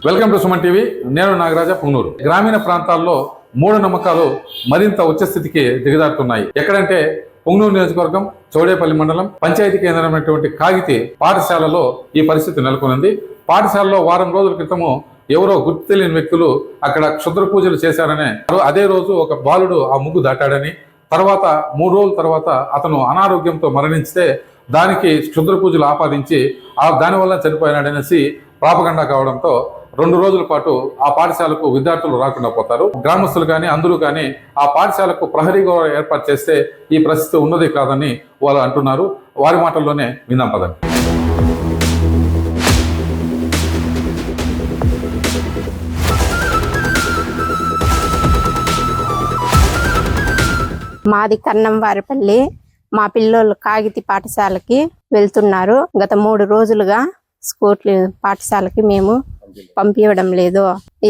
Welcome to Suman TV. నేను నాగరాజ పుంగనూరు. గ్రామీణ ప్రాంతాల్లో మూఢనమ్మకాలు మరింత ఉచ్చస్థితికి దిగజారుతున్నాయి. ఎక్కడంటే పుంగనూరు నియోజకవర్గం చౌడేపల్లి మండలం పంచాయతీ కేంద్రమైనటువంటి కాగితి పాఠశాలలో ఈ పరిస్థితి నెలకొంది. పాఠశాలలో వారం రోజుల క్రితము ఎవరో గుర్తు తెలియని వ్యక్తులు అక్కడ క్షుద్ర పూజలు చేశారనే, అదే రోజు ఒక బాలుడు ఆ ముగ్గు దాటాడని, తర్వాత 3 రోజుల తర్వాత అతను అనారోగ్యంతో మరణించితే దానికి క్షుద్ర పూజలు ఆపాదించి దానివల్ల చనిపోయినాడనేసి ప్రాపగండా కావడంతో 2 రోజుల పాటు ఆ పాఠశాలకు విద్యార్థులు రాకుండా పోతారు. గ్రామస్తులు కానీ అందరూ కానీ ఆ పాఠశాలకు ప్రహరీ గోడ ఏర్పాటు చేస్తే ఈ పరిస్థితి ఉన్నది కాదని వాళ్ళు అంటున్నారు. వారి మాటల్లోనే విందాం పదండి. మాది కన్నంవారిపల్లి. మా పిల్లోళ్ళు కాగితి పాఠశాలకి వెళ్తున్నారు. గత 3 రోజులుగా స్కూల్ పాఠశాలకి మేము పంపించడం లేదు.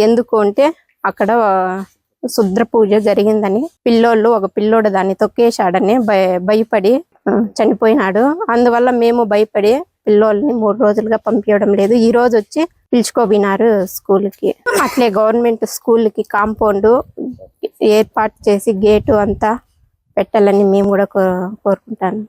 ఎందుకు అంటే అక్కడ శుద్ర పూజ జరిగిందని ఒక పిల్లోడు దాన్ని తొక్కేశాడని భయపడి చనిపోయినాడు. అందువల్ల మేము భయపడి పిల్లోల్ని 3 రోజులుగా పంపించడం లేదు. ఈ రోజు వచ్చి పిలుచుకోబోయినారు స్కూల్కి. అట్లే గవర్నమెంట్ స్కూల్కి కాంపౌండ్ ఏర్పాటు చేసి గేటు అంతా పెట్టాలని మేము కూడా కోరుకుంటాను.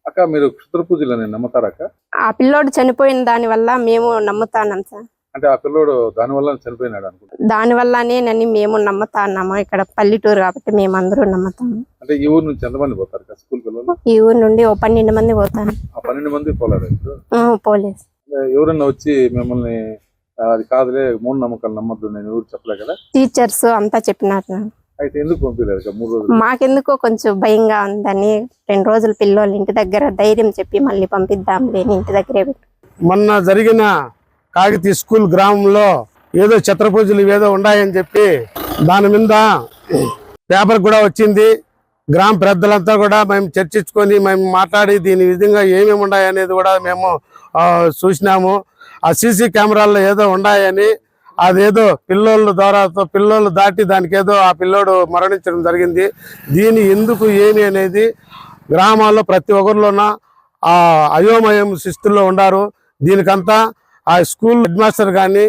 అక్క, మీరు క్షుద్ర పూజలని నమ్ముతారా అక్క? ఆ పిల్లోడు చనిపోయిన దాని వల్ల మేము నమ్ముతాం సార్. అంటే ఆ పిల్లోడు దాని వల్ల చనిపోయినాడు అనుకుంటా. దాని వల్లనే మేము నమ్ముతాన్నాము. ఇక్కడ పల్లెటూరు కాబట్టి మేము అందరూ నమ్ముతాము. అంటే ఈ ఊరు నుంచి ఎంతమంది పోతారు స్కూల్ పిల్లలు? ఈ ఊరు నుండి 12 మంది పోతాను. ఆ 12 మంది పోలేదు. పోలేదు. ఎవరన్నా వచ్చి మిమ్మల్ని అది కాదులే మూఢనమ్మకాలు నమ్మద్దు నేను ఎవరు చెప్పలే కదా? టీచర్స్ అంతా చెప్పినారు. అయితే ఎందుకు పంపించలేదు 3 రోజులు? మాకెందుకో కొంచెం భయంగా ఉందని 2 రోజులు పిల్లోళ్ళు ఇంటి దగ్గర ధైర్యం చెప్పి మళ్ళీ పంపిద్దాంలే ఇంటి దగ్గరే. మొన్న జరిగిన కాగితి స్కూల్ గ్రామంలో ఏదో ఛత్ర పూజలు ఏదో ఉన్నాయని చెప్పి దాని మీద పేపర్ కూడా వచ్చింది. గ్రామ పెద్దలంతా కూడా మేము చర్చించుకొని మేము మాట్లాడి దీని విధంగా ఏమేమి ఉన్నాయనేది కూడా మేము చూసినాము. ఆ సీసీ కెమెరాల్లో ఏదో ఉన్నాయని, అదేదో పిల్లోళ్ళు దాటి దానికి ఏదో ఆ పిల్లోడు మరణించడం జరిగింది. దీని ఎందుకు ఏమి అనేది గ్రామాల్లో ప్రతి ఒక్కరిలోన ఆ అయోమయం శిస్తుల్లో ఉండారు. దీనికంతా ఆ స్కూల్ హెడ్ మాస్టర్ కానీ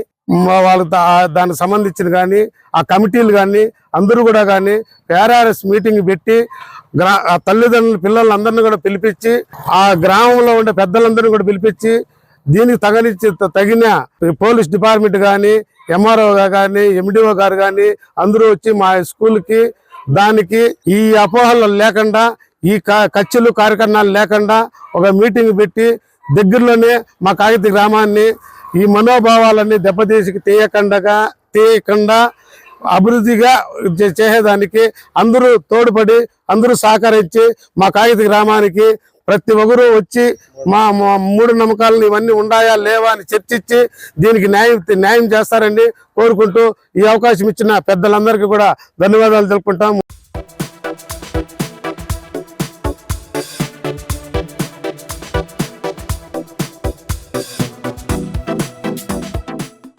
వాళ్ళకి దానికి సంబంధించిన కానీ ఆ కమిటీలు కానీ అందరూ కూడా కానీ పేరారెస్ మీటింగ్ పెట్టి తల్లిదండ్రులు పిల్లలందరినీ కూడా పిలిపించి ఆ గ్రామంలో ఉండే పెద్దలందరినీ కూడా పిలిపించి దీనికి తగిన పోలీస్ డిపార్ట్మెంట్ కానీ ఎంఆర్ఓ కానీ ఎండిఓ గారు కానీ అందరూ వచ్చి మా స్కూల్కి దానికి ఈ అపోహలు లేకుండా ఈ కచ్చలు కార్యక్రమాలు లేకుండా ఒక మీటింగ్ పెట్టి దగ్గరలోనే మా కాగితి గ్రామాన్ని ఈ మనోభావాలన్నీ తీయకుండా అభివృద్ధిగా చేసేదానికి అందరూ తోడ్పడి అందరూ సహకరించి మా కాగితి గ్రామానికి ప్రతి ఒక్కరూ వచ్చి మా మూఢనమ్మకాలను ఇవన్నీ ఉన్నాయా లేవా అని చర్చించి దీనికి న్యాయం చేస్తారని కోరుకుంటూ ఈ అవకాశం ఇచ్చిన పెద్దలందరికీ కూడా ధన్యవాదాలు తెలుపుకుంటాం.